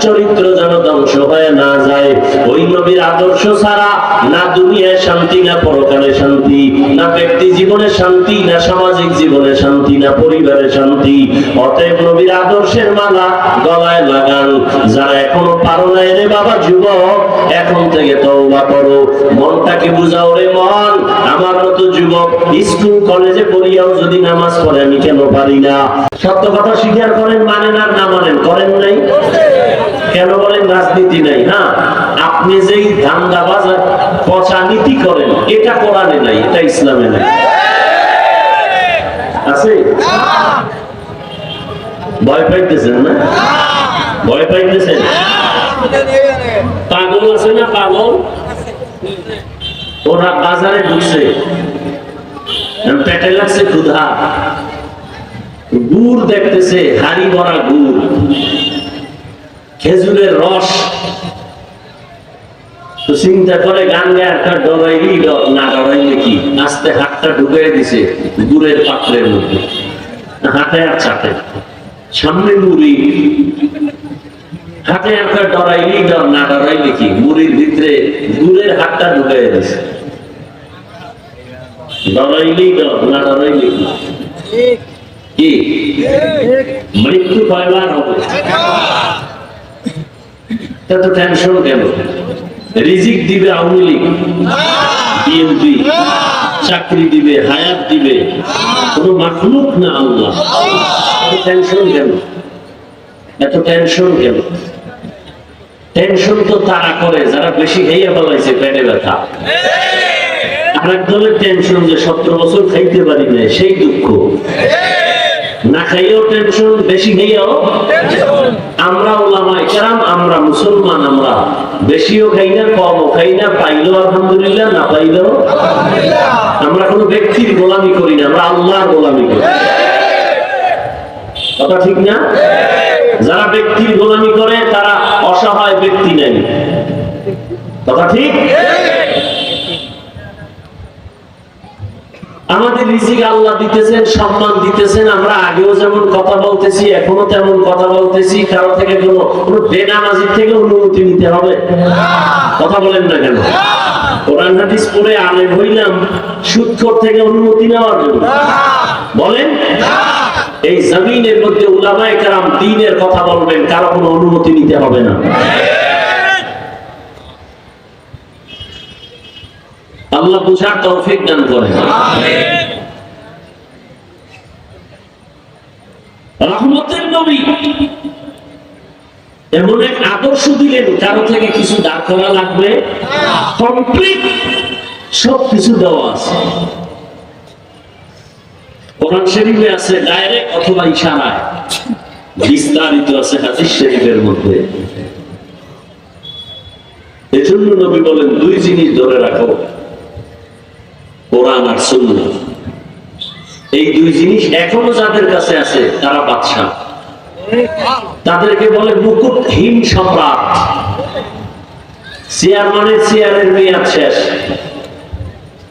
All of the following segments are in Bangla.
চরিত্র যেন ধ্বংস হয়ে না যায়। ওই নবীর আদর্শ ছাড়া না দুনিয়ায় শান্তি, না পরকালে শান্তি, না ব্যক্তি জীবনে শান্তি, না সামাজিক জীবনে শান্তি, না পরিবারে শান্তি। অতএব নবীর আদর্শের মালা গলায় লাগান। যারা এখনো পারো নাই রে বাবা যুবক, এখন থেকে তওবা করো, মনটাকে বুঝাও রে মন, আমার মতো যুবক স্কুল কলেজে পড়িয়াও যদি নামাজ পড়ে আমি কেন পারি না? সত্য কথা স্বীকার করেন, মানেন আর না মানেন, করেন নাই? কেন বলেন রাজনীতি নাই? হ্যাঁ, আপনি যেই ধান্দাবাজ পচা নীতি করেন এটা কোরআনে নাই, এটা ইসলামে নাই। আছে? ভয় পাইতেছেন না? ভয় পাইতেছেন? পাগল আছে না পাগল? ওরা বাজারে ঢুকছে, পেটে লাগছে ক্ষুধা, গুড় দেখতেছে, হাড়ি ভরা গুড়, খেজুরের রস, তো চিন্তা করে গান গায়ে একটা ডরাইলি না ডরাইলে কি, আস্তে হাতটা ঢুকিয়ে দিছে গুড়ের পাত্রের মধ্যে, হাতে আর চাটে, সামনে মুড়ি, হাতে একটা ডরাইলি না ডরাইলে কি, মুড়ির ভিতরে গুড়ের হাতটা ঢুকিয়ে দিছে, ডরাইলি না ডরাইলে কি, মৃত্যু কয়বার হবে? এত টেনশন কেন? রিজিক দিবে আওয়ামী লীগ, বিএনপি, চাকরি দিবে, হায়াত দিবে, কোন মাখলুক না আল্লাহ। এত টেনশন কেন? এত টেনশন কেন? টেনশন তো তারা করে যারা বেশি খাইয়া ফেলাইছে, পেটে ব্যথা। আরেক দলের টেনশন যে 17 বছর খাইতে পারি না, সেই দুঃখ। না খাইয়াও টেনশন, বেশি খাইয়াও। আমরা ওলামায়ে কেরাম, আমরা মুসলমান, আমরা বেশিও খাই না, কমও খাই না, পাইলেও আলহামদুলিল্লাহ, না পাইলেও আলহামদুলিল্লাহ। আমরা কোনো ব্যক্তির গোলামি করি না, আমরা আল্লাহর গোলামি করি। কথা ঠিক না? যারা ব্যক্তির গোলামি করে তারা অসহায় ব্যক্তি নাই। কথা ঠিক? আমাদের রিজিক আল্লাহ দিতেছেন, সম্মান দিতেছেন, আমরা আগেও যেমন কথা বলতেছি এখনো তেমন কথা বলতেছি। কারো থেকে কোনো বেনামাজি থেকে অনুমতি নিতে হবে? কথা বলেন না কেন? কোরআন হাদিস পড়ে আলেম হইলাম সুদখোর থেকে অনুমতি নেওয়ার জন্য? বলেন। এই জমিনের মধ্যে উলামায়ে কেরাম দ্বীনের কথা বলবেন, কারো কোনো অনুমতি নিতে হবে না। আল্লাহ বুঝার তৌফিক দান করেন। আমিন। রহমতের নবী এমন এক আদর্শ দিলেন, কারো থেকে কিছু দাঁড় করা লাগবে? কমপ্লিট সব কিছু দেওয়া আছে। কোরআন শরীফে আছে ডাইরেক্ট অথবা ইশারায়, বিস্তারিত আছে হাদিস শরীফের মধ্যে। এজন্য নবী বলেন দুই জিনিস ধরে রাখো, কোরআন আর সুন্নাহ। এই দুই জিনিস এখনো যাদের কাছে আছে তারা বাদশা। তাদেরকে বলে মুকুটহীন সম্রাট। চেয়ারম্যানের চেয়ারের মেয়াদ শেষ,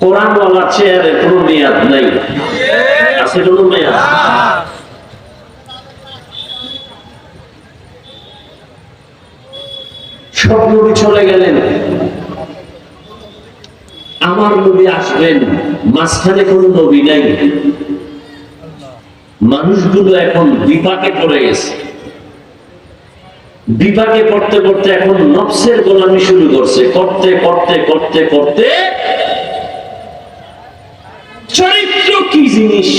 কোরআনওয়ালার চেয়ারের কোনো মেয়াদ নাই। আছে কোনো মেয়াদ? সব নবী চলে গেলেন, আমার নবী আসবেন, মাঝখানে কোন নবী নাই। মানুষগুলো এখন বিপাকে পড়ে গেছে। বিপাকে পড়তে পড়তে এখন নফসের গোলামি শুরু করছে, করতে করতে করতে করতে চরিত্র কি জিনিস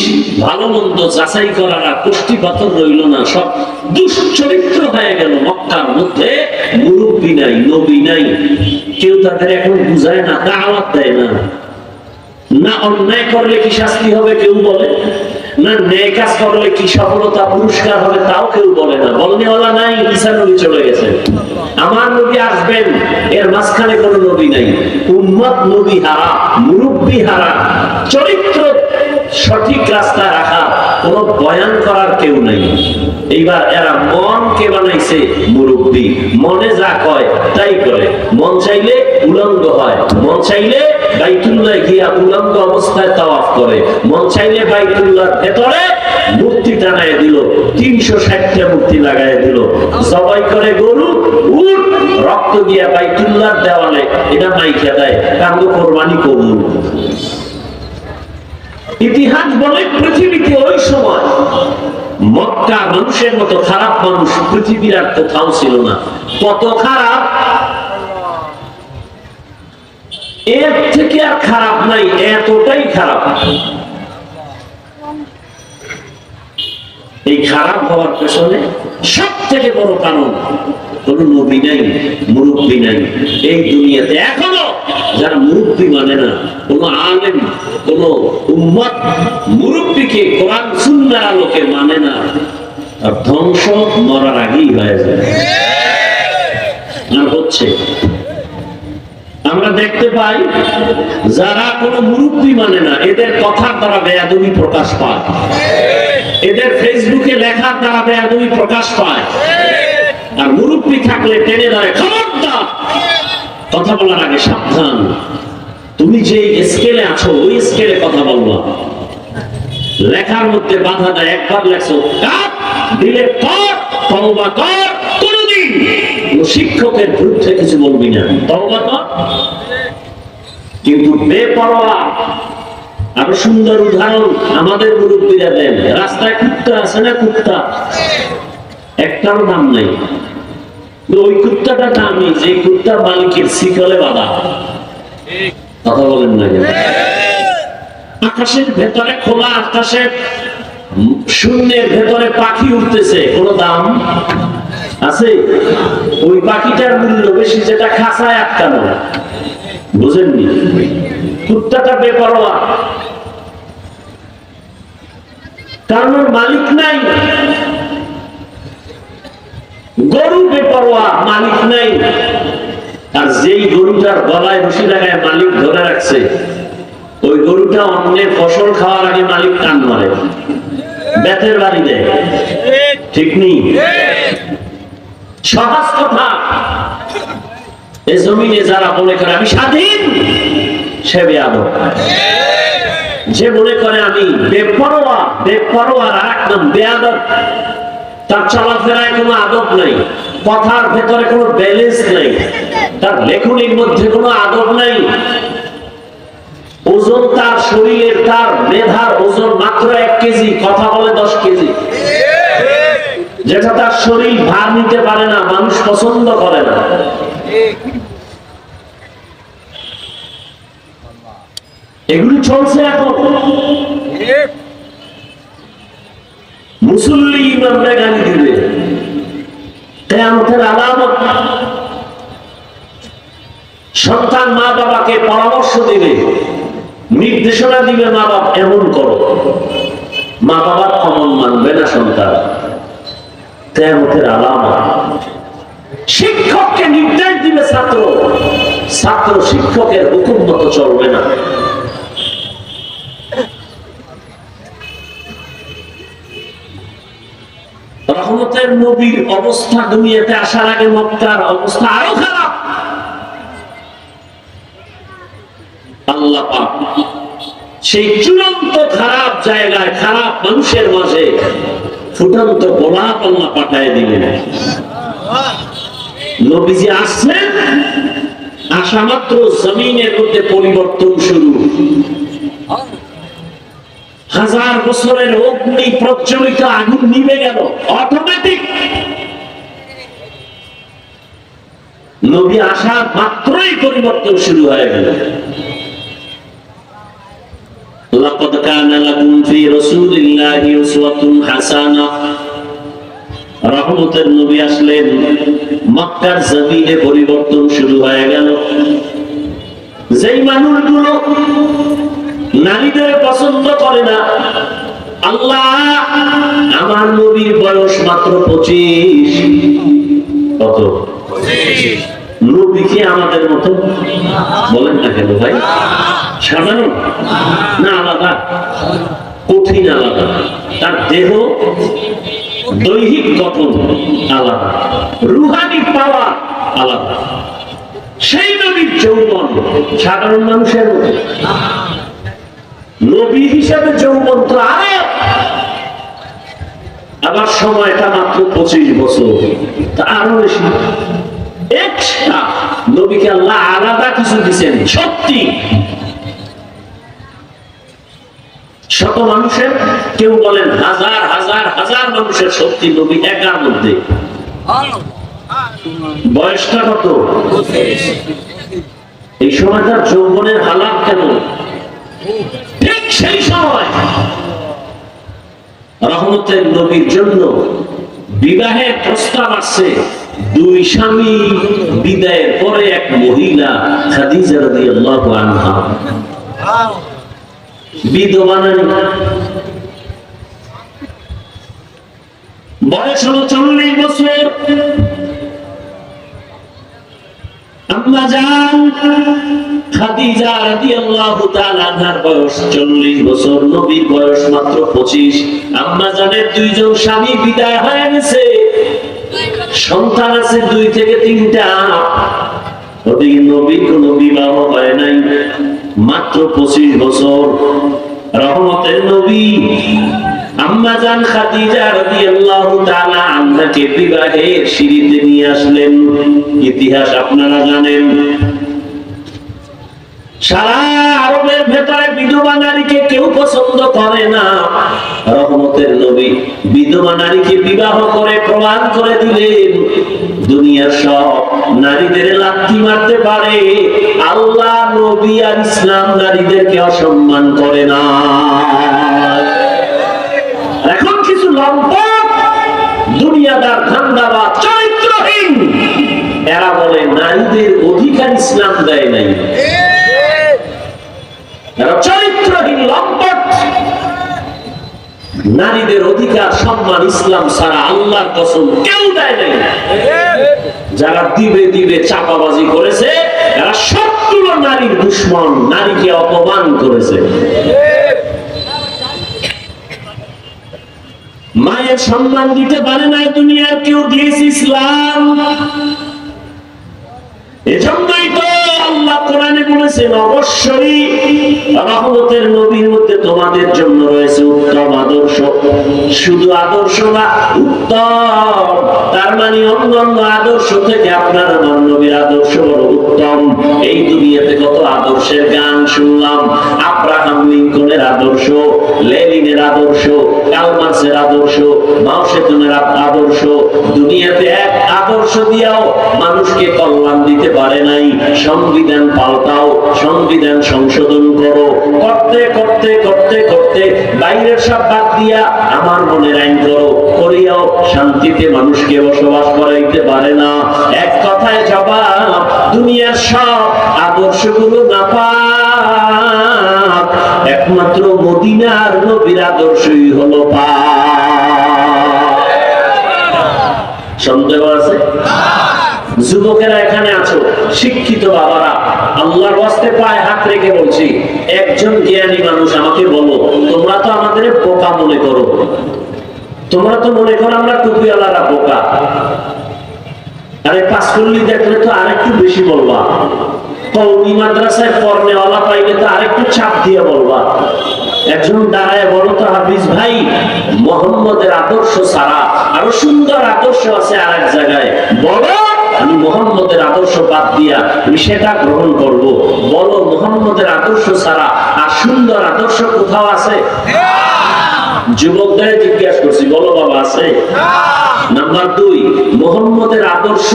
ভালো মন্দ যাচাই করার আর কুষ্টি পাথর রইল না, সব দুশ্চরিত্র হয়ে গেল। মক্কার মধ্যে মুরব্বী নাই, নবী নাই, কেউ তাদের এখন বুঝায় না, দাওয়াত দেয় না। না অন্যায় করলে কি শাস্তি হবে কেউ বলে না, ন্যায় কাজ করলে কি সফলতা পুরস্কার হবে তাও কেউ বলে না। বলনেওয়ালা নাই, ঈসা নবী চলে গেছে। আমার নবী আসবেন, এর মাঝখানে কোন নবী নাই। উম্মত নবী হারা, মুরব্বী হারা, চরিত্র সঠিক রাস্তায় রাখা কোন বয়ান করার কেউ নাই। এইবার এরা মনকে বানাইছে মুরব্বী, মনে যা কয় তাই করে। মন চাইলে উলঙ্গ হয়, মন চাইলে বাইতুল্লাহ গিয়া উলঙ্গ অবস্থায় তাওয়াফ করে, মন চাইলে বাইতুল্লাহর ভেতরে মূর্তি টানায় দিল, 360টা মূর্তি লাগায় দিল, জবাই করে গরু, উট, রক্ত দিয়া বাইতুল্লাহর দেওয়ালে এটা মাইকা দেয়, কাঙ্গ কোরবানি কবুল। ইতিহাস বলে পৃথিবীতে ওই সময় মক্কা মানুষের মতো খারাপ মানুষ পৃথিবীর আর কোথাও ছিল না। কত খারাপ, এর থেকে আর খারাপ নাই, এতটাই খারাপ। এই খারাপ হওয়ার পেছনে সব থেকে বড় কারণ, কোন নবী নাই, মুরব্বী নাই এই দুনিয়াতে। এখনো যারা মুরব্বী মানে না, কোন আলেম, কোন উম্মত মুরব্বীকে কোরআন সুন্নাহর আলোকে মানে না, আর ধ্বংস মরার আগেই হয়ে যায়। আর হচ্ছে আমরা দেখতে পাই যারা কোন মুরব্বী মানে না, এদের কথার দ্বারা বেয়াদবি প্রকাশ পায়, এদের ফেসবুকে লেখার দ্বারা বেয়াদবি প্রকাশ পায়। আর মুরব্বী থাকলে টেনে ধরে, খবরদার, কথা বলার আগে সাবধান, তুমি যে স্কেলে আছো ওই স্কেলে কথা বলবা। লেখার মধ্যে বাধা দেয়, একবার লেখছো কাট দিলে কর, তওবা কর, কোনদিন শিক্ষকের বিরুদ্ধে কিছু বলবি না, তওবা কর। কিন্তু বেপরোয়া, আরো সুন্দর উদাহরণ আমাদের মুরব্বীরা দেন। রাস্তায় কুত্তা আছে না, কুত্তা একটারও দাম নেই, ওই কুত্তাটা দামি যে কুত্তার মালিকের শিকলে বাঁধা। কথা বলেন না? আকাশের ভেতরে, খোলা আকাশের শূন্যের ভেতরে পাখি উঠতেছে, কোন দাম আছে? ওই পাখিটার মূল্য বেশি যেটা খাঁচায় আটকানো। বুঝেননি? কুত্তাটা বেপরোয়া, কারণ মালিক নাই। গরু বেপরোয়া, মালিক নাই। আর যেই গরুটার গলায় রশি লাগায় মালিক ধরে রাখছে, ওই গরুটা অন্যের ফসল খাওয়ার আগে মালিক টান মারে, বেতের বাড়ি দেয়। ঠিক নেই? সহজ কথা। এই জমিনে যারা মনে করে আমি স্বাধীন, সে বেয়াদব। যে মনে করে আমি বেপরোয়া, বেপরোয়ার আর এক নাম বেয়াদব। তার চলাফেরায় কোনো আদব নাই, কথার ভেতরে কোনো ব্যালেন্স নাই, তার লেখনির মধ্যে কোনো আদব নাই। ওজন তার শরীরের, তার মেধার ওজন মাত্র 1 কেজি, কথা বলে 10 কেজি। যেটা তার শরীর ভার নিতে পারে না, মানুষ পছন্দ করে না। এগুলি চলছে এখন। মুসল্লি ইমামরা গালি দিবে, কিয়ামতের আলামত। সন্তান মা বাবাকে পরামর্শ দিবে, নির্দেশনা দিবে, মা বাবা এমন করো। মা বাবার কমন মানবে না সন্তান, কিয়ামতের আলামত। শিক্ষককে নির্দেশ দিবে ছাত্র, ছাত্র শিক্ষকের হুকুম মতো চলবে না। রহমতের নবীর অবস্থা দুনিয়াতে আসার আগে মক্কার অবস্থা আরো খারাপ। আল্লাহ পাক সেই চূড়ান্ত খারাপ জায়গায়, খারাপ মানুষের মাঝে ফুটন্ত গোলাপ আল্লাহ পাঠায় দিলেন। নবীজি আসছেন, আসা মাত্র জমিনের মধ্যে পরিবর্তন শুরু। 1000 বছরের অগ্নি প্রজ্বলিত আগুন নিভে গেল অটোমেটিক। নবী আসা মাত্রই পরিবর্তন শুরু হয়ে গেল। লাকাদ কানা লাকুম ফি রাসূলিল্লাহি উসওয়াতুন হাসানাহ। রহমতের নবী আসলেন, মক্কার জমিনে পরিবর্তন শুরু হয়ে গেল। যেই মানুষগুলো নারীদের পছন্দ করে না, আল্লাহ আমার নবীর বয়স মাত্র 25। কত? 25। নবী কি আমাদের মতো? বলেন না কেন ভাই? সাধারণ না, আলাদা, কঠিন আলাদা। তার দেহ, দৈহিক গঠন আলাদা, রুহানি পাওয়া আলাদা। সেই নবীর যৌবন সাধারণ মানুষের মতো। নবী হিসাবে যৌবন তো আরো আবার সময়টা মাত্র 25 বছর, তা আরো বেশি এক্সট্রা নবীকে আল্লাহ আলাদা কিছু দিচ্ছেন। সত্যি শত মানুষের, কেউ বলেন হাজার হাজার হাজার মানুষের সত্যি নবী একার মধ্যে। বয়সটা কত? এই সময় তার যৌবনের হালাত কেমন? ঠিক সেই সময় রহমতের নবীর জন্য বিবাহের প্রস্তাব আসছে। দুই স্বামী বিদায়ের পরে এক মহিলা খাদিজা রাদিয়াল্লাহু আনহা বিধবা নারী, বয়স হলো 40 বছর। আম্মা জান খাদিজা রাদিয়াল্লাহু তাআলা আনহার বয়স 40 বছর, নবীর বয়স মাত্র 25। আম্মা জানের দুইজন স্বামী বিদায় হয়ে গেছে, সন্তান আছে 2 থেকে 3টা। ওদিকে নবীর কোনো বিবাহ হয় নাই, মাত্র 25 বছর। রহমতের নবী আম্মা জান খাদিজা রাদিয়াল্লাহু তাআলা আনহাকে বিবাহের সিঁড়িতে নিয়ে আসলেন। ইতিহাস আপনারা জানেন, সারা আরবের ভেতরে বিধবা নারীকে কেউ পছন্দ করে না। রহমতের নবী বিধবা নারীকে বিবাহ করে প্রমাণ করে দিলেন, দুনিয়ার সব নারীদের লাথি মারতে পারে, আল্লাহ নবী আর ইসলাম নারীদেরকে অসম্মান করে না। এখন কিছু লম্পট দুনিয়াদার ধান্দাবাজ চরিত্রহীন এরা বলে নারীদের অধিকার ইসলাম দেয় নাই। চরিত্রহীন লম্পট, নারীদের অধিকার সম্মান ইসলাম ছাড়া আল্লাহর কসম কেউ দেয় নাই। যারা দিবে দিবে চাপাবাজি করেছে, এরা সবগুলো নারীর দুশ্মন, নারীকে অপমান করেছে। মায়ের সম্মান দিতে পারে না দুনিয়ার কেউ, দিয়েছে ইসলাম। এজন্যই তো আল্লাহ কোরআনে বলেছেন, অবশ্যই রহমতের নবীর মধ্যে তোমাদের জন্য রয়েছে উত্তম আদর্শ। শুধু আদর্শ না, উত্তম, তার মানে অন্যান্য আদর্শ থেকে আপনার আমার নবীর আদর্শ বড় উত্তম। এই দুনিয়াতে কত আদর্শের গান শুনলাম, আব্রাহাম লিঙ্কনের আদর্শ, লেনিনের আদর্শ, কার্ল মার্ক্সের আদর্শ, মাও সেতুংয়ের আদর্শ। দুনিয়াতে এক আদর্শ দিয়াও মানুষকে কল্যাণ দিতে পারে নাই। সংবিধান পাল্টাও, সংবিধান সংশোধন করো, করতে করতে করতে করতে বাইরের সব বাদ দিয়া আমার মনের আইন করো, করিয়াও শান্তিতে মানুষকে বসবাস করাইতে পারে না। এক কথায় জবাব, দুনিয়ার সব আদর্শগুলো নাপাক, একমাত্র মদিনার নবীর আদর্শই হলো পাক। সন্দেহ আছে? যুবকেরা এখানে আছো, শিক্ষিত বাবারা, আল্লাহর ওয়াস্তে পায়ে হাত রেখে বলছি, একজন জ্ঞানী মানুষ আমাকে বলো, তোমরা তো আমাদের বোকা মনে করো, তোমরা তো মনে করো আমরা টুপিওয়ালারা বোকা। আরে পাঁচকল্লি দেখলে তো আরেকটু বেশি বলবা, কওমি মাদ্রাসায় পড়নেওয়ালা পাইলে তো আরেকটু চাপ দিয়ে বলবা। একজন দাঁড়ায় বলো তো, হাফিজ ভাই, মুহাম্মদের আদর্শ ছাড়া আরো সুন্দর আদর্শ আছে আরেক জায়গায়, বলো। আমি মুহাম্মদের আদর্শ বাদ দিয়া আমি সেটা গ্রহণ করব। বলো, মুহাম্মদের আদর্শ ছাড়া আর সুন্দর আদর্শ কোথাও আছে? যুবকদের জিজ্ঞাসা করছি, বলো বাবা, আছে? নাম্বার 2, মুহাম্মদের আদর্শ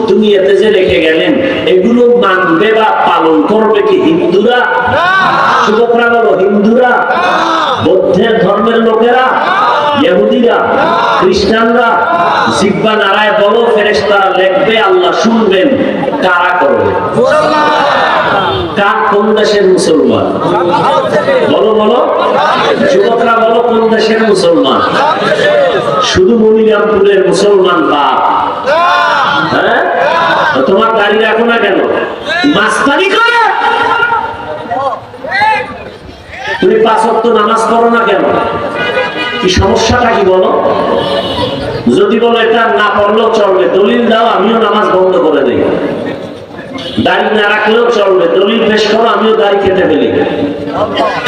দুনিয়াতে যে রেখে গেলেন, এগুলো মানবে বা পালন করবে কি হিন্দুরা? যুবকরা বলো, হিন্দুরা, বৌদ্ধের ধর্মের লোকেরা, ইহুদিরা, খ্রিস্টানরা? জিহ্বা নাড়ায় বলো, ফেরেশতারা লিখবে, আল্লাহ শুনবেন। কারা করবে? কার, কোন দেশের মুসলমান? বলো বলো, যুবকরা বলো, কোন দেশের মুসলমান? শুধু মনিরামপুরের মুসলমান বাপ? হ্যাঁ, তোমার দাড়ি রাখো না কেন? মাস্তানি করে? তুমি 5 ওয়াক্ত নামাজ পড়ো না কেন? কি সমস্যাটা কি বলো? যদি বলো এটা না পড়লেও চলবে, দলিল দাও, আমিও নামাজ বন্ধ করে দেই। দাড়ি না রাখলেও চলবে, দলিল পেশ করো, আমিও দাড়ি কেটে ফেলি,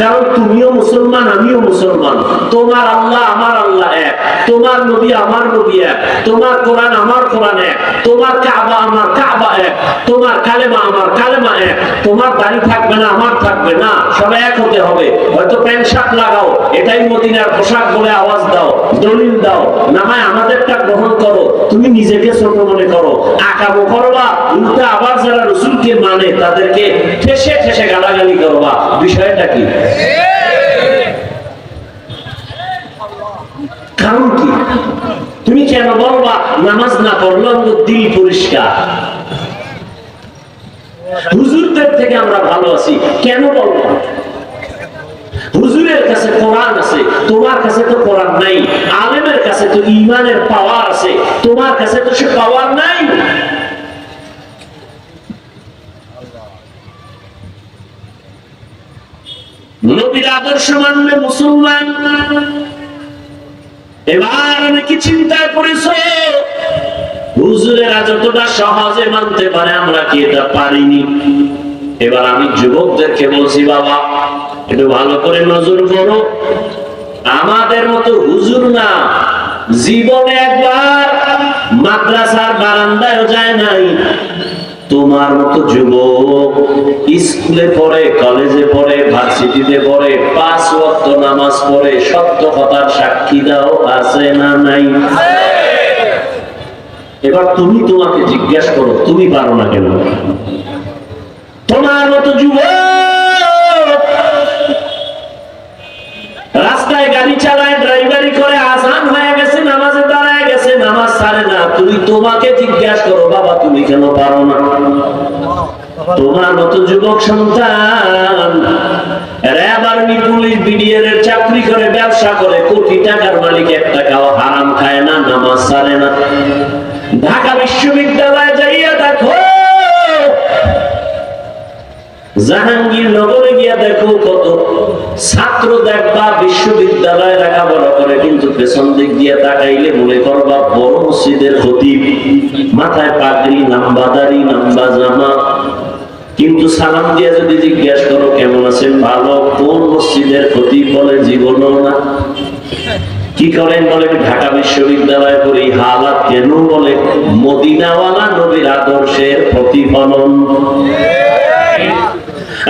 কারণ তুমিও মুসলমান আমিও মুসলমান, তোমার আল্লাহ আমার আল্লাহ এক, তোমার নবী আমার নবী এক, তোমার কোরআন আমার কোরআন এক, তোমার কাবা আমার কাবা এক, তোমার কালেমা আমার কালেমা এক, তোমার দাড়ি থাকবে না আমার থাকবে না, সবাই এক হতে হবে। হয়তো প্যান্ট শার্ট লাগাও, এটাই মদিনার পোশাক বলে আওয়াজ দাও, দলিল দাও, নামায় আমাদেরটা গ্রহণ করো, তুমি নিজেকে ছোট মনে করো, আকামো করবা, উল্টা আবার যারা রসুলকে মানে তাদেরকে ঠেসে ঠেসে গালাগালি করবা। বিষয়টা কি? কারণ কি? তুমি কেন বলবা নামাজ না পড়লে আমাদের দিল পরিষ্কার, হুজুরদের থেকে আমরা ভালো আছি, কেন বলবো? হুজুরের কাছে কোরআন আছে, তোমার কাছে তো কোরআন নাই, আলেমের কাছে তো ঈমানের পাওয়ার আছে, তোমার কাছে তো সে পাওয়ার নাই। নবীর আদর্শ মানবে মুসলমান। এবার অনেকে চিন্তায় পড়েছে, হুজুরেরা যতটা সহজে মানতে পারে আমরা কি এটা পারিনি? এবার আমি যুবকদেরকে বলছি, বাবা একটু ভালো করে নজর করো, আমাদের মতো হুজুর না, জীবনে একবার মাদ্রাসার বারান্দায় যায় নাই, তোমার মতো যুবক স্কুলে পড়ে, কলেজে পড়ে, ভার্সিটিতে পড়ে, 5 ওয়াক্ত নামাজ পড়ে, সত্য কথার সাক্ষী দাও, আছে না নাই? এবার তুমি তোমাকে জিজ্ঞাসা করো, তুমি পারো না কেন? তোমার মতো যুবক রাস্তায় গাড়ি চালায়, ড্রাইভারি করে, আজান হয়ে গেছে, নামাজে দাঁড়ায় গেছে, নামাজ ছাড়ে না, তুমি তোমাকে জিজ্ঞাসা করো, বাবা তুমি কেন পারো না? তোমার মতো যুবক সন্তান র‍্যাব, আর্মি, পুলিশ, বিডিআর এর চাকরি করে, ব্যবসা করে, কোটি টাকার মালিক, 1 টাকাও হারাম খায় না, নামাজ ছাড়ে না। ঢাকা বিশ্ববিদ্যালয়ে যাইয়া দেখো, জাহাঙ্গীরনগরে গিয়া দেখো, কত ছাত্র দেখবা বিশ্ববিদ্যালয়ে লেখাপড়া করে, কিন্তু পেছন দিক দিয়ে তাকাইলে মনে করবা বড় মসজিদের খতিব, মাথায় পাগড়ি, লম্বা দাড়ি, লম্বা জামা, কিন্তু সালাম দিয়ে যদি জিজ্ঞাসা করো কেমন আছেন, ভালো, কোন মসজিদের খতিব, বলে জীবনও না। কি করেন? বলে ঢাকা বিশ্ববিদ্যালয়ে পড়ি। হালাত কেন? বলে মদিনাওয়ালা নবীর আদর্শের প্রতিফলন।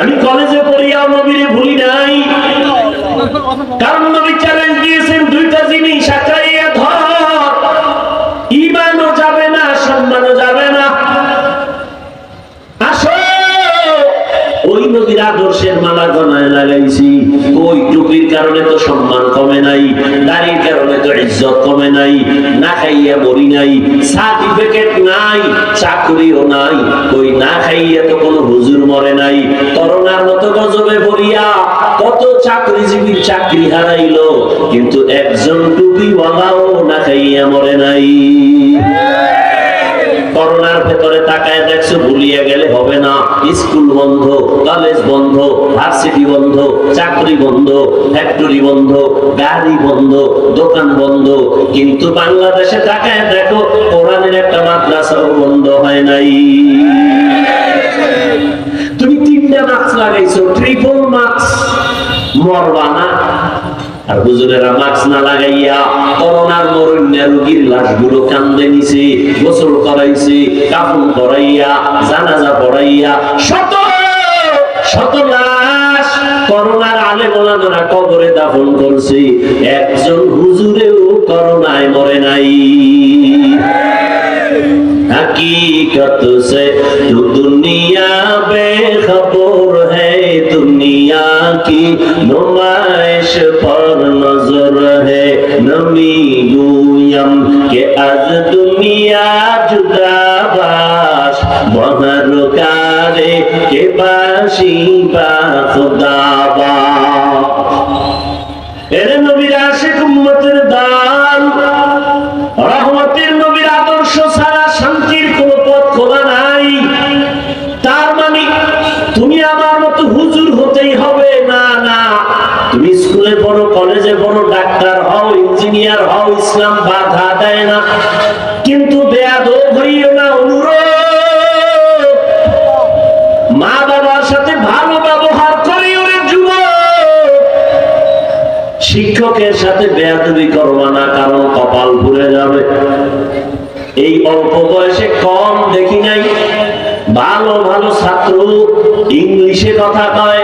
আমি কলেজে পড়িয়াও নবীরে ভুলি নাই, কারণ নবী চ্যালেঞ্জ দিয়েছেন, 2টা জিনিস আঁকড়াইয়া ধর, ঈমানও যাবে না, সম্মানও যাবে না। আসো ওই নবীর আদর্শের মালা গলায় লাগাইছি, ওই টুপির কারণে তো সম্মান কমে নাই, দাড়ির কারণে তো ইজ্জত কমে নাই, না খাইয়া মরি নাই, সার্টিফিকেট নাই, চাকরিও নাই, ওই না খাইয়া তো কোনো হুজুর মরে নাই। করোনার মতো গজবে পড়িয়া কত চাকরিজীবীর চাকরি হারাইলো, কিন্তু একজন টুপিওয়ালাও না খাইয়া মরে নাই। করোনার ভেতরে তাকায় দেখছো, ভুলিয়ে গেলে হবে না, স্কুল বন্ধ, কলেজ বন্ধ, ভার্সিটি বন্ধ, চাকরি বন্ধ, ফ্যাক্টরি বন্ধ, গাড়ি বন্ধ, দোকান বন্ধ, কিন্তু বাংলাদেশে তাকায় দেখো, কোরআনের একটা মাদ্রাসাও বন্ধ হয় নাই। তুমি 3টা মাস্ক লাগাইছো, ট্রিপল মাস্ক, মরবা না। আর হুজুরেরা মাস্ক না লাগাইয়া করোনার মরণ্যা রোগীর লাশগুলো কান্দে নিছে, গোসল করাইছে, কাফন করাইয়া, জানাজা পড়াইয়া, শত শত লাশ করোনার আলেম ওলামারা কবরে দাফন করছে, একজন হুজুরেও করোনায় মরে নাই। हकीकत से तो दुनिया बेखबर है, दुनिया की नुमाइश पर नजर है, नमी गुयम के आज दुनिया जुदा बाश, बहर कारे के बाशी बा खुदा बा। এরে নবীর আশিক উম্মতের দান, রহমতের নবীর আদর্শ ছাড়া শান্তির কোন পথ খোলা নাই। তার মানে তুমি আমার মতো হুজুর হতেই হবে না, না, তুমি স্কুলে পড়ো, কলেজে পড়ো, ডাক্তার হও, ইঞ্জিনিয়ার হও, ইসলাম বাধা দেয় না, কিন্তু বেয়াদব হইও না। অনুরোধ, শিক্ষকের সাথে বেয়াদবি করবা না, কারণ কপাল পুড়ে যাবে। এই অল্প বয়সে কম দেখি নাই ভালো ভালো ছাত্র ইংলিশে কথা কয়,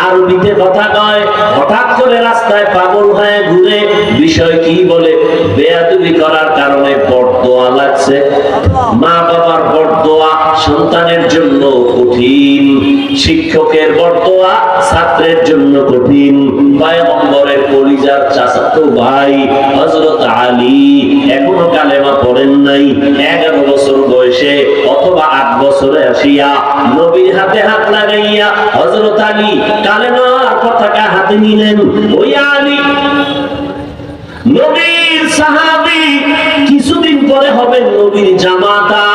আরবিতে কথা কয়, হঠাৎ করে রাস্তায় পাগল হয়ে ঘুরে। বিষয় কি বলে? বেয়াদবি করার কারণে বরদোয়া লাগছে। মা বাবার বরদোয়া সন্তানের জন্য কঠিন, শিক্ষকের বরদোয়া ছাত্রের জন্য কঠিন। পয়গম্বরের কলিজার চাচাতো ভাই হযরত আলী এখনো কালেমা পড়েন নাই। 11 বছর বয়সে অথবা 8 বছরে আসিয়া নবীর হাতে হাত লাগাইয়া হযরত আলী কালেমার পতাকা হাতে নিলেন। ওই আলী নবীর সাহাবী, কিছুদিন পরে হবেন নবীর জামাতা।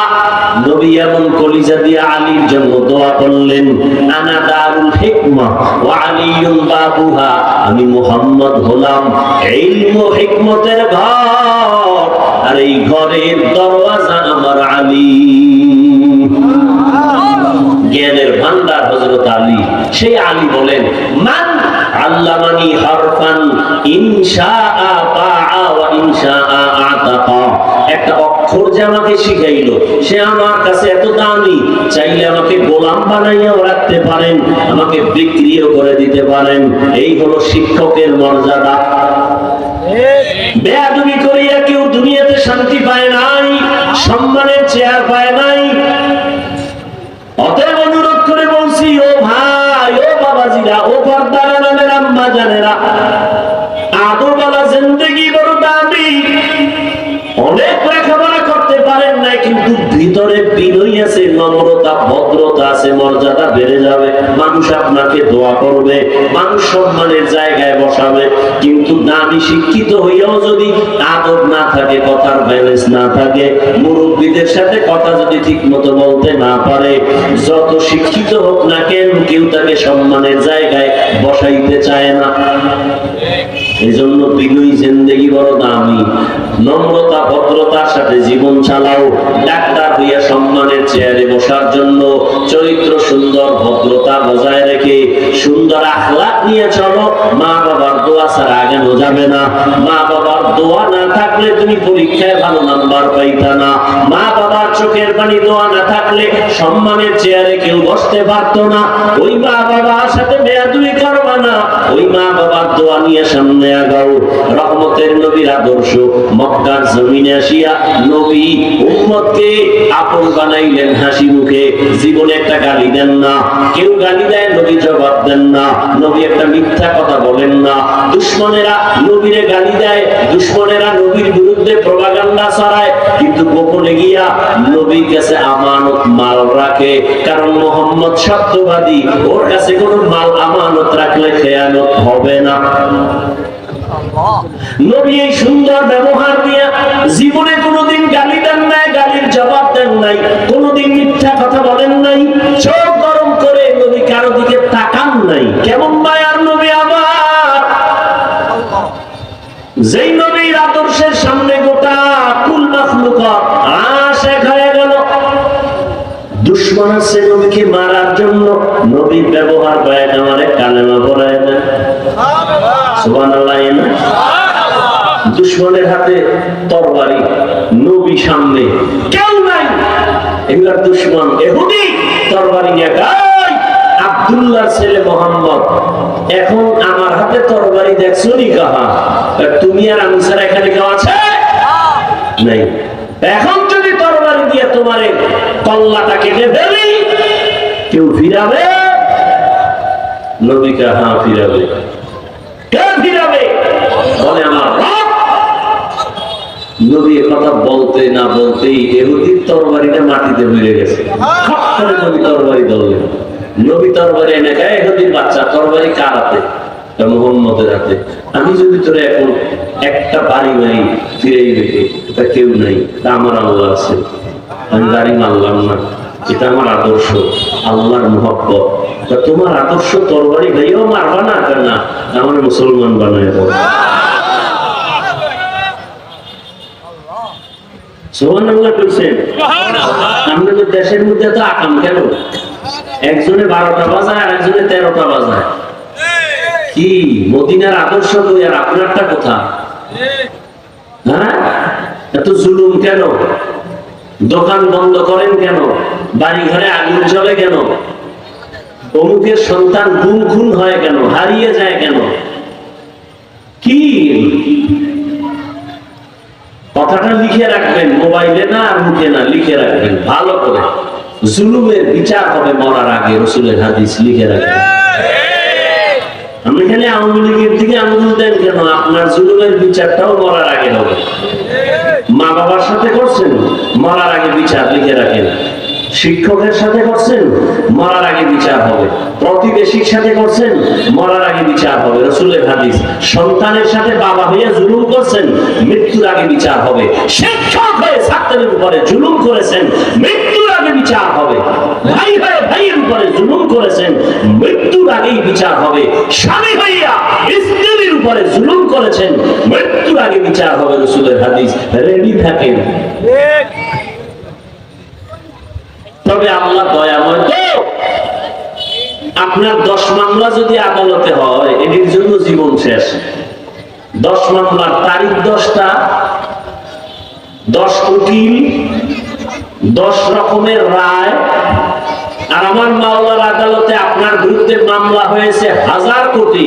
নবী এমন কলিজা দিয়ে আলীর জন্য দোয়া করলেন, আনা দারুল হিকমা ওয়া আলীউন বাবুহা, আমি মুহাম্মদ হলাম ইলম ও হিকমতের ঘর, আর এই ঘরের দরওয়াজা আমার আলী। জ্ঞানের ভান্ডার হযরত আলী। সেই আলী বলেন, মান আল্লামানি হারফান ইনশাআ বাআ ওয়া ইনশাআ আতাকা, একটা অক্ষর যে আমাকে শিখাইলো সে আমার কাছে এত দামি, চাইলে আমাকে গোলাম বানাইয়াও রাখতে পারেন, আমাকে বিক্রিও করে দিতে পারেন। এই হলো শিক্ষকের মর্যাদা। বেয়াদবি করিয়া কেউ দুনিয়াতে শান্তি পায় নাই, সম্মানের চেয়ার পায় নাই। অতএব অনুরোধ করে বলছি, ও ভাই, ও বাবাজিরা, ও পর্দারা নামের আম্মা জানেরা, আদরওয়ালা জিন্দেগি বড় দামি। অনেক লেখাপড়া করতে পারেন নাই, কিন্তু ভিতরে বিনয় আছে, নম্রতা, ভদ্রতা আছে, মর্যাদা বেড়ে যাবে। মানুষ আপনাকে দোয়া করবে, মানুষ সম্মানের জায়গায় বসাবে। কিন্তু দামি শিক্ষিত হইয়াও যদি আদব না থাকে, কথার ব্যালেন্স না থাকে, মুরব্বীদের সাথে কথা যদি ঠিক মতো বলতে না পারে, যত শিক্ষিত হোক না কেন, কেউ তাকে সম্মানের জায়গায় বসাইতে চায় না। এজন্য বিনয়ী জিন্দেগি বড় দামি। নম্রতা, ভদ্রতার সাথে জীবন চালাও। ডাক্তার হইয়া সম্মানের চেয়ারে বসার জন্য চরিত্র সুন্দর, ভদ্রতা বজায় রেখে সুন্দর আখলাক নিয়ে চলো। মা বাবার দোয়া ছাড়া আগানো যাবে না। মা বাবার দোয়া না থাকলে তুমি পরীক্ষায় ভালো নাম্বার পাইতা না। মা বাবার চোখের পানি দোয়া না থাকলে সম্মানের চেয়ারে কেউ বসতে পারতো না। ওই মা বাবার সাথে বেয়াদবি করবা না। ওই মা বাবার দোয়া নিয়ে সামনে আগাও। রহমতের নবীর আদর্শ মক্কার জমিনে আসিয়া নবী উম্মতকে আপন বানাইলেন হাসি মুখে। জীবনে একটা গালি দেন না। কেউ গালি দেয়, নবী জবাব দেন না। নবী একটা মিথ্যা কথা বলেন না। দুশমনেরা নবীরে গালি দেয়, দুশমনেরা নবীর বিরুদ্ধে প্রপাগান্ডা ছড়ায়, কিন্তু গোপনে গিয়া নবীর কাছে আমানত মাল রাখে। কারণ মুহাম্মদ সত্যবাদী, ওর কাছে কোনো মাল আমানত রাখলে খেয়ানত হবে না। নবী এই সুন্দর ব্যবহার নিয়ে জীবনে কোনোদিন গালি দেন নাই, গালির জবাব দেন নাই, কোনোদিন মিথ্যা কথা বলেন নাই। চোখ গরম করে নবী কারো দিকে তাকান নাই। কেমন মায়ার নবী আমার! যেই নবীর আদর্শের সামনে গোটা কুল মাখলুকাত আশিক হয়ে গেল। দুশমন আছে নবীকে মারার জন্য, নবীর ব্যবহার পায় আমারে কালেমা পড়ায় না। সুবহানাল্লাহ। দুশমনের হাতে তরবারি, নবী সামনে, কেউ নাই। এগুলা দুশমন ইহুদি তরবারি নিয়ে গায়, আব্দুল্লাহর ছেলে মোহাম্মদ, এখন আমার হাতে তরবারি দেখছো নি কাহা? তুমি আর আমি ছাড়া এখানে কেউ আছে? নাই। এখন যদি তরবারি দিয়ে তোমারে কল্লাটা কেটে ফেলি, কেউ ফিরাবে? নবীকে হ্যাঁ ফিরাবে। কে ফিরাবে? বলে আমার রব। নবী কথা বলতে না বলতেই ইহুদির তরবারিটা মাটিতে পড়ে গেছে। খপ করে নবী তরবারি ধরলেন। নবী তরবারি এনে গায়ে, ইহুদির বাচ্চা তরবারি কার হাতে? মুহাম্মদের হাতে। আমি যদি তোরে এখন একটা বাড়ি নাই ফিরেই রেখে, তা কেউ নাই, তা আমার আল্লাহ আছে, আমি গাড়ি মারলাম না, এটা আমার আদর্শ, আল্লাহর মুহাব্বত। তা তোমার আদর্শ তরবারি গাইও মারবা না, কেন আমার মুসলমান বানায় দাও। সুবহানাল্লাহ কইছেন। আমাদের দেশের মধ্যে তো আকাম কেন? একজনে 12টা বাজায় আর একজনে 13টা বাজায়। কি মদিনার আদর্শ কই আর আপনারটা কোথা? হ্যাঁ, এত জুলুম কেন? দোকান বন্ধ করেন কেন? বাড়ি ঘরে আগুন জ্বলে কেন? অমুকের সন্তান গুম খুন হয় কেন? হারিয়ে যায় কেন? কি কথাটা লিখে রাখবেন, মোবাইলে না আর মুখে না, লিখে রাখবেন ভালো করে। জুলুমের বিচার হবে মরার আগে, রাসূলের হাদিস লিখে রাখবেন। আপনি এখানে আওয়ামী লীগের দিকে আঙুল দেন কেন? আপনার জুলুমের বিচারটাও মরার আগে হবে। মা বাবার সাথে করছেন, মরার আগে বিচার লিখে রাখেন। শিক্ষকের সাথে করছেন, মরার আগে বিচার হবে। প্রতিবেশীর সাথে করছেন, মরার আগে বিচার হবে, রাসূলের হাদিস। সন্তানের সাথে বাবা হয়ে জুলুম করছেন, মৃত্যুর আগে বিচার হবে। শিক্ষক হয়ে ছাত্রের উপরে জুলুম করেছেন, মৃত্যুর আগে বিচার হবে। ভাই হয়ে ভাইয়ের উপরে জুলুম করেছেন, মৃত্যুর আগেই বিচার হবে। স্বামী হইয়া স্ত্রীর উপরে জুলুম করেছেন, মৃত্যুর আগে বিচার হবে, রাসূলের হাদিস। রেডি থাকেন। তবে আল্লাহ দয়াময় তো, আপনার 10 মামলা যদি আদালতে হয়, এটির জন্য জীবন শেষ। 10 মামলার তারিখ 10টা, 10 উকিল, 10 রকমের রায়। আর আমার মাওলার আদালতে আপনার বিরুদ্ধে মামলা হয়েছে 1000 কোটি।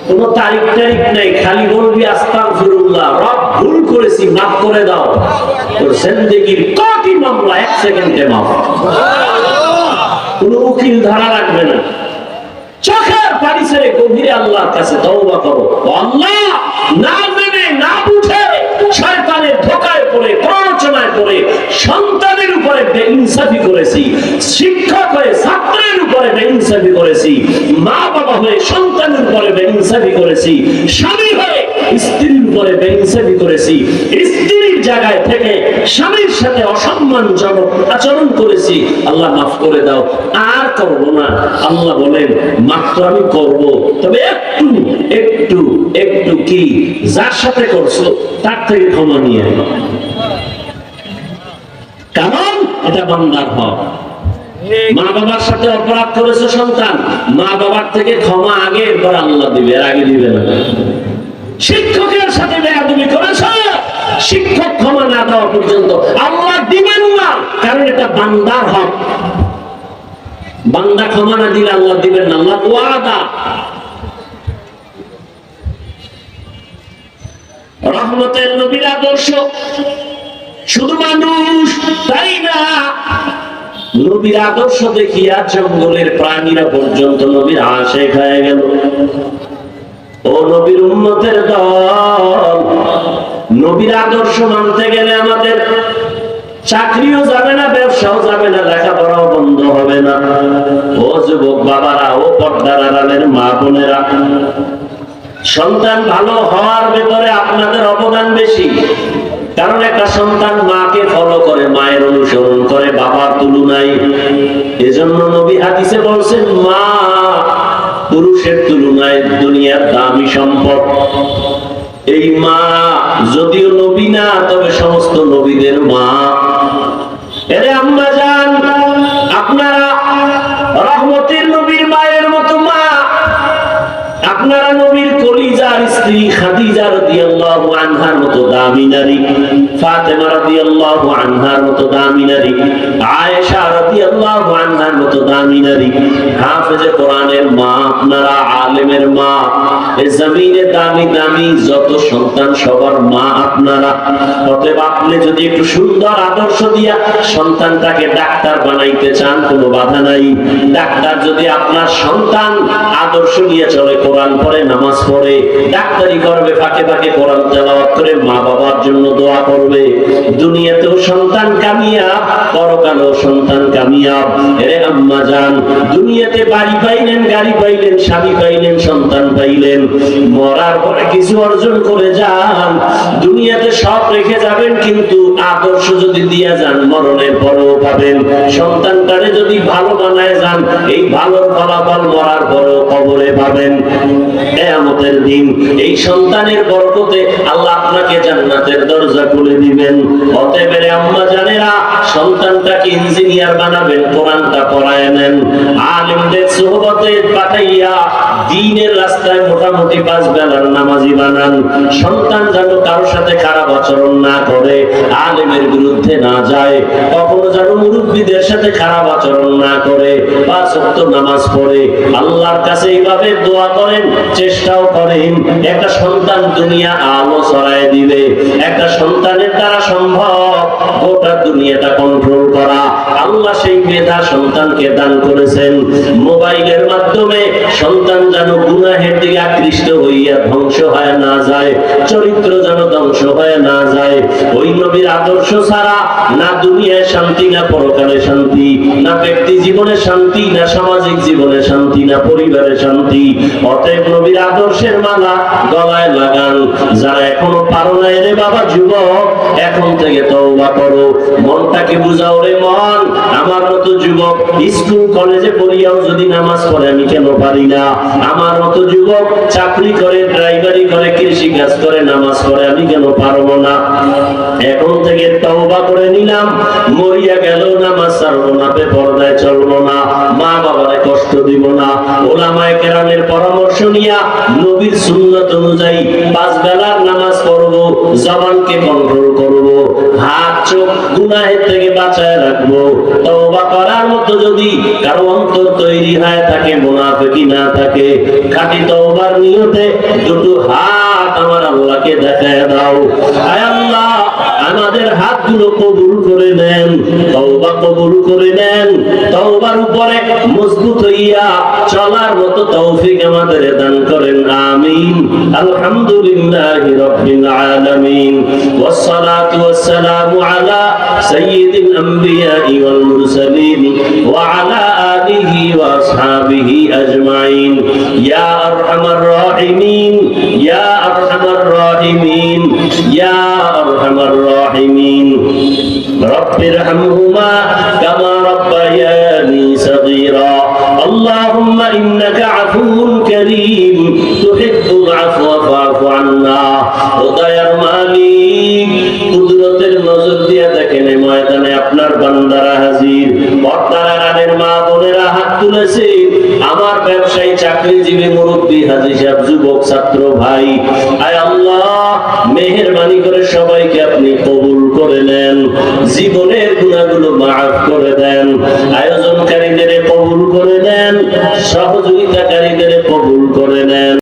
কোন তারিখ নেই, খালি বলবি আস্তাগফিরুল্লাহ, রব ভুল করেছি, মাফ করে দাও। তোর জিন্দেগীর কোটি মামলা 1 সেকেন্ডে মাফ। কোন উকিল ধরা রাখবে না। চোখের পানি ছেড়ে গভীরে আল্লাহর কাছে তওবা করো। আল্লাহ, না জেনে না বুঝে শয়তানের ধোঁকায় পড়ে, প্ররোচনায় পড়ে সন্তানের উপরে বেইনসাফি করেছি, শিক্ষক হয়ে ছাত্রের উপরে বেইনসাফি করেছি, মা বাবা হয়ে সন্তানের উপরে বেইনসাফি করেছি, স্বামী হয়ে স্ত্রীর উপরে বেইনসাফি করেছি, স্ত্রীর জায়গায় থেকে স্বামীর সাথে অসম্মানজনক আচরণ করেছি। আল্লাহ মাফ করে দাও, আর করবো না। আল্লাহ বলেন মাত্র আমি করব, তবে একটু একটু একটু কি যার সাথে করছো তার থেকে ক্ষমা নিয়ে, কারণ এটা বান্দার হক। মা বাবার সাথে অপরাধ করেছে সন্তান, মা বাবার থেকে ক্ষমা আগে, এরপর আল্লাহ দিবে, এর আগে দিবে না। শিক্ষকের সাথে বেয়াদবি করেছে, শিক্ষক ক্ষমা না দেওয়া পর্যন্ত আল্লাহ দিবেন না, কারণ এটা বান্দার হক। বান্দা ক্ষমা না দিলে আল্লাহ দিবেন না, আল্লাহ ওয়াদা। রহমতের নবীর আদর্শ শুধু মানুষ তাই না, নবীর আদর্শ দেখিয়া জঙ্গলের প্রাণীরা পর্যন্ত নবীর আশিক হয়ে গেল। ও নবীর উম্মতের দল, নবীর আদর্শ মানতে গেলে আমাদের চাকরিও যাবে না, ব্যবসাও যাবে না, লেখাপড়াও বন্ধ হবে না। ও যুবক বাবারা, ও পর্দার আড়ালের মা বোনেরা, সন্তান ভালো হওয়ার ভেতরে আপনাদের অবদান বেশি। কারণ একটা সন্তান মাকে ফলো করে, মায়ের অনুসরণ করে বাবার তুলনায়। এজন্য নবী হাদিসে বলছেন, মা পুরুষের তুলনায় দুনিয়ার দামি সম্পদ। এই মা যদিও নবী না, তবে সমস্ত নবীদের মা। এরে আম্মা জান, আপনারা রহমতের নবীর মায়ের মতো মা। আপনারা নবীর কলিজার স্ত্রী খাদিজা রাদিয়াল্লাহু আনহার মতো দামি নারী, ফাতেমা রাদিয়াল্লাহু আনহার মতো দামি নারী, আয়েশা রাদিয়াল্লাহু আনহার মতো দামি নারী, হাফেজে কোরআনের মা, আপনারা আলেমের মা। এই জমিনে দামি দামি যত সন্তান সবার মা আপনারা। অতএব আপনি যদি একটু সুন্দর আদর্শ দিয়া সন্তানটাকে ডাক্তার বানাইতে চান, কোনো বাধা নাই। ডাক্তার যদি আপনার সন্তান আদর্শ নিয়ে চলে, কোরআন পড়ে, নামাজ পড়ে, ডাক্তারি করবে, ফাঁকে ফাঁকে কোরআন তেলাওয়াত করে মা বাবার জন্য দোয়া করবে, দুনিয়াতেও সন্তান কামিয়াব, পরকালেও সন্তান কামিয়াব। এরে আম্মা জান, দুনিয়াতে বাড়ি পাইলেন, গাড়ি পাইলেন, স্বামী পাইলেন, সন্তান পাইলেন, মরার পরে কিছু অর্জন করে যান। দুনিয়াতে সব রেখে যাবেন, কিন্তু আদর্শ যদি দিয়া যান, মরণের পরেও পাবেন। সন্তানটারে যদি ভালো বানায় যান, এই ভালোর ফলাফল মরার পরেও কবরে পাবেন। কিয়ামতের দিন এই সন্তানের বরকতে আল্লাহ আপনাকে জান্নাতের দরজা খুলে দিবেন। অতএব আম্মা জানেরা, সন্তানটাকে ইঞ্জিনিয়ার বানাবেন। জানাবেন, কোরআনটা পড়ায় নেন, আলেমদের সোহবতে পাঠাইয়া দ্বীনের রাস্তায় মোটামুটি 5 বেলার নামাজি বানান। সন্তান যেন কারোর সাথে খারাপ আচরণ না করে, আলেমের বিরুদ্ধে না যায়, কখনো যেন মুরব্বীদের সাথে খারাপ আচরণ না করে, 5 ওয়াক্ত নামাজ পড়ে। আল্লাহর কাছে এইভাবে দোয়া করেন, চেষ্টাও করেন। একটা সন্তান দুনিয়া আলো ছড়ায় দিবে। একটা সন্তানের দ্বারা সম্ভব গোটা দুনিয়াটা কন্ট্রোল করা। আল্লাহ সেই মেধা সন্তানকে দান করেছেন। মোবাইলের মাধ্যমে সন্তান যেন গুনাহের দিকে আকৃষ্ট হইয়া ধ্বংস হয়ে না যায়, চরিত্র যেন ধ্বংস হয়ে না যায়। ওই নবীর আদর্শ ছাড়া না দুনিয়ায় শান্তি, না পরকালে শান্তি, না ব্যক্তি জীবনে শান্তি, না সামাজিক জীবনে শান্তি, না পরিবারে শান্তি। অতএব নবীর আদর্শের মালা গলায় লাগান। যারা এখনো পারো না রে বাবা যুবক, এখন থেকে তওবা করো, মনটাকে বুঝাও রে মন। আমার মতো যুবক স্কুল কলেজে পড়িয়াও যদি নামাজ পড়ে আমি কেন পারি না? আমার মতো যুবক চাকরি করে, ড্রাইভারি করে, কৃষি কাজ করে, নামাজ পড়ে আমি কেন পারবো না? এখন থেকে তওবা করে নিলাম, মরিয়া গেল নামাজ ছাড়বো না, বেপরদায় চলবো না, মা বাবারে কষ্ট দিব না। ওলামায়ে কেরামের পরামর্শ নিয়া নবীর সুন্নাত অনুযায়ী 5 বেলার নামাজ পড়বো, জবানকে কন্ট্রোল করবো, হাত চোখ গুনাহের থেকে বাঁচায় রাখবো। তওবা করার মতো যদি কারো অন্তর তৈরি হয়ে থাকে, মুনাফিকি না থাকে, খাঁটি তওবার নিয়তে দুটো হাত আমার আল্লাহকে দেখায় দাও। আয় আল্লাহ, আমাদের হাতগুলো কবুল করে নেন, তওবা কবুল করে নেন। তওবার উপরে মজবুত হইয়া চলার মতো তৌফিক আমাদের দান করেন, আমিন। আলহামদুলিল্লাহি রাব্বিল আলামিন, ওয়াসসালাতু ওয়াসসালামু আলা সাইয়্যিদিল আমবিয়াই ওয়াল মুরসালিন ওয়া আলা আলিহি ওয়া আসহাবিহি আজমাইন। ইয়া আরহামার রাহিমিন, ইয়া আরহামার রাহিমিন, ইয়া আরহামার রাহিমিন। রব্বিরহামহুমা কামা রাব্বায়ানি সাগীরা। আল্লাহুম্মা ইন্নাকা আফুউন কারীম তুহিব্বুল আফওয়া ফা'ফু আন্না। ও দয়ার মালিক, কুদরতের নজর দিয়া দেখেন এই ময়দানে আপনার বান্দারা হাজির। পর্দার আড়ালের মা বোনেরা হাত তুলেছে। আমার ব্যবসায়ী, চাকরিজীবী, মুরব্বী, হাজী সাহেব, যুবক, ছাত্র ভাই, আয় আল্লাহ মেহেরবানি করে সবাইকে আপনি কবুল করে নেন, জীবনের গুনাহগুলো মাফ করে দেন। আয়োজনকারীদের কবুল করে দেন, সহযোগিতাকারীদের কবুল